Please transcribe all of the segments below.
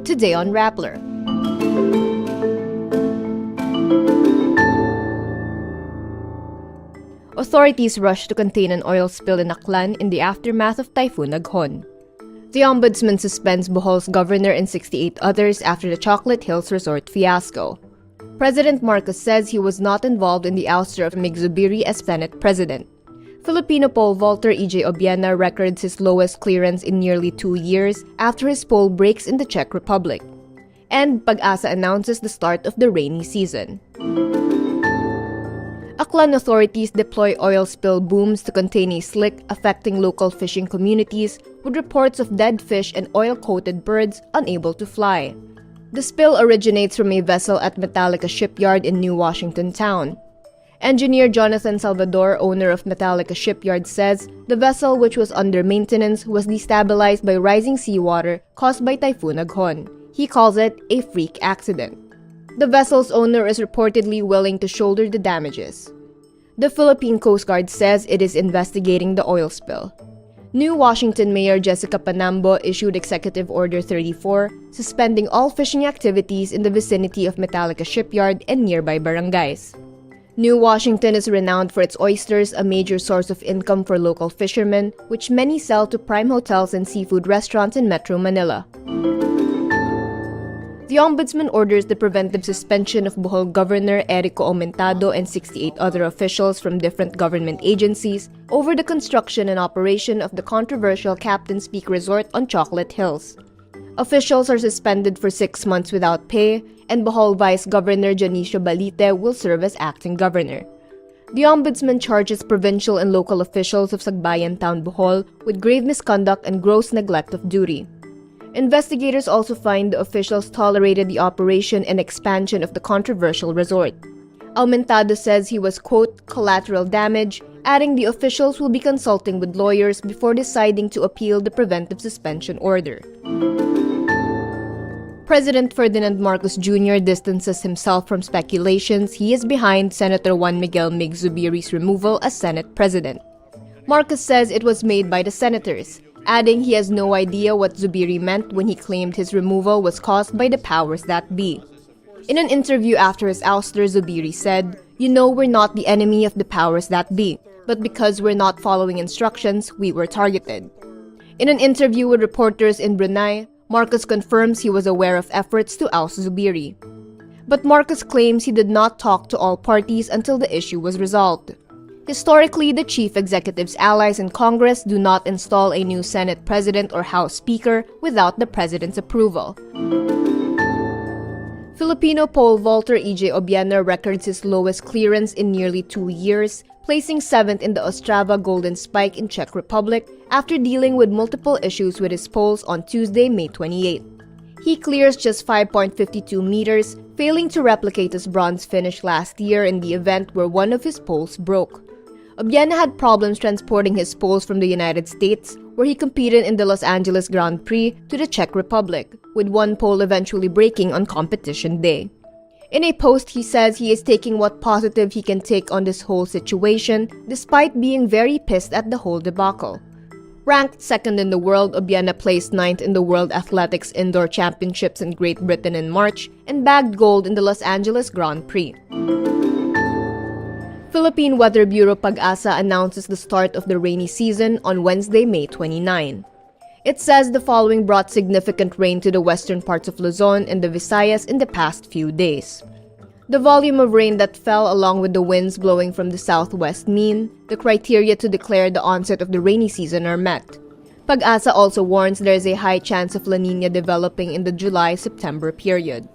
Today on Rappler. Authorities rush to contain an oil spill in Aklan in the aftermath of Typhoon Aghon. The Ombudsman suspends Bohol's governor and 68 others after the Chocolate Hills Resort fiasco. President Marcos says he was not involved in the ouster of Zubiri as Senate President. Filipino pole vaulter Obiena records his lowest clearance in nearly 2 years after his pole breaks in the Czech Republic. And PAGASA announces the start of the rainy season. Aklan authorities deploy oil spill booms to contain a slick affecting local fishing communities with reports of dead fish and oil-coated birds unable to fly. The spill originates from a vessel at Metallica Shipyard in New Washington Town. Engineer Jonathan Salvador, owner of Metallica Shipyard, says the vessel, which was under maintenance, was destabilized by rising seawater caused by Typhoon Aghon. He calls it a freak accident. The vessel's owner is reportedly willing to shoulder the damages. The Philippine Coast Guard says it is investigating the oil spill. New Washington Mayor Jessica Panambo issued Executive Order 34, suspending all fishing activities in the vicinity of Metallica Shipyard and nearby barangays. New Washington is renowned for its oysters, a major source of income for local fishermen, which many sell to prime hotels and seafood restaurants in Metro Manila. The Ombudsman orders the preventive suspension of Bohol Governor Erico Aumentado and 68 other officials from different government agencies over the construction and operation of the controversial Captain's Peak Resort on Chocolate Hills. Officials are suspended for 6 months without pay, and Bohol Vice Governor Janicio Balite will serve as acting governor. The Ombudsman charges provincial and local officials of Sagbayan Town, Bohol with grave misconduct and gross neglect of duty. Investigators also find the officials tolerated the operation and expansion of the controversial resort. Aumentado says he was, quote, collateral damage, adding the officials will be consulting with lawyers before deciding to appeal the preventive suspension order. President Ferdinand Marcos Jr. distances himself from speculations he is behind Senator Juan Miguel Mig Zubiri's removal as Senate President. Marcos says it was made by the senators, adding he has no idea what Zubiri meant when he claimed his removal was caused by the powers that be. In an interview after his ouster, Zubiri said, "You know we're not the enemy of the powers that be, but because we're not following instructions, we were targeted." In an interview with reporters in Brunei, Marcos confirms he was aware of efforts to oust Zubiri. But Marcos claims he did not talk to all parties until the issue was resolved. Historically, the chief executive's allies in Congress do not install a new Senate President or House Speaker without the President's approval. Filipino pole vaulter Obiena records his lowest clearance in nearly 2 years, placing 7th in the Ostrava Golden Spike in Czech Republic after dealing with multiple issues with his poles on Tuesday, May 28. He clears just 5.52 meters, failing to replicate his bronze finish last year in the event where one of his poles broke. Obiena had problems transporting his poles from the United States, where he competed in the Los Angeles Grand Prix, to the Czech Republic, with one pole eventually breaking on competition day. In a post, he says he is taking what positive he can take on this whole situation, despite being very pissed at the whole debacle. Ranked second in the world, Obiena placed 9th in the World Athletics Indoor Championships in Great Britain in March and bagged gold in the Los Angeles Grand Prix. Philippine Weather Bureau PAGASA announces the start of the rainy season on Wednesday, May 29. It says the following brought significant rain to the western parts of Luzon and the Visayas in the past few days. The volume of rain that fell along with the winds blowing from the southwest mean the criteria to declare the onset of the rainy season are met. PAGASA also warns there is a high chance of La Niña developing in the July-September period.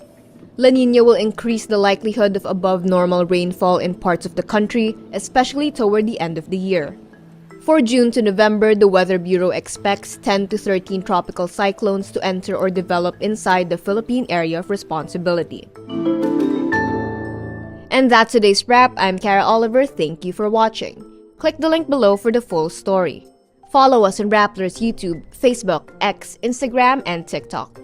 La Niña will increase the likelihood of above-normal rainfall in parts of the country, especially toward the end of the year. For June to November, the Weather Bureau expects 10 to 13 tropical cyclones to enter or develop inside the Philippine area of responsibility. And that's today's wrap. I'm Kara Oliver. Thank you for watching. Click the link below for the full story. Follow us on Rappler's YouTube, Facebook, X, Instagram, and TikTok.